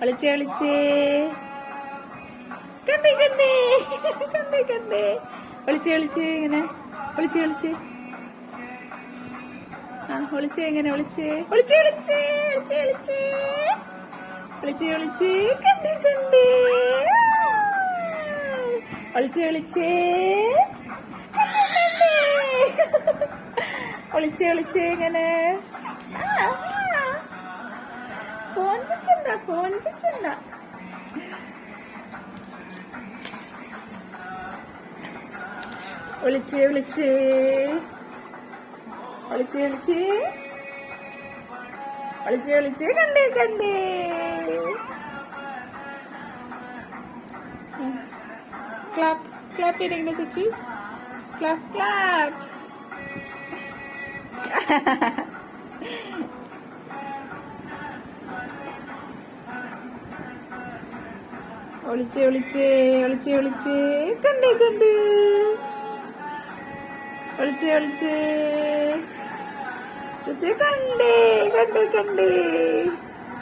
ഒളിച്ചേ ഒളിച്ചേ കണ്ടേ കണ്ടേ കണ്ടേ കണ്ടേ ഒളിച്ചേ ഒളിച്ചേ ഇങ്ങനെ ഒളിച്ചേ ഒളിച്ചേ ഒളിച്ചേ എങ്ങനെ ഒളിച്ചേ ഒളിച്ചേ ഒളിച്ചേ ഒളിച്ചേ ഒളിച്ചേ ഒളിച്ചേ ഒളിച്ചേ കണ്ടേ കണ്ടേ ഒളിച്ചേ ഒളിച്ചേ ഒളിച്ചേ ഒളിച്ചേ ഇങ്ങനെ ഫോൺ പിച്ചണ്ട ഒളിച്ചേ ഒളിച്ചേ ഒളിച്ചേ ഒളിച്ചേ ഒളിച്ചേ ഒളിച്ചേ കണ്ടേ കണ്ടേ ക്ലാപ്പ് ക്ലാപ്പ് ചെയ്തിങ്ങനെ ചേച്ചി ക്ലാപ്പ് ക്ലാപ്പ് ഒളിച്ചേ ഒളിച്ചേ ഒളിച്ചേ ഒളിച്ചേ കണ്ടേ കണ്ടേ ഒളിച്ചേ ഒളിച്ചേ ഒളിച്ചേ കണ്ടേ കണ്ടേ കണ്ടേ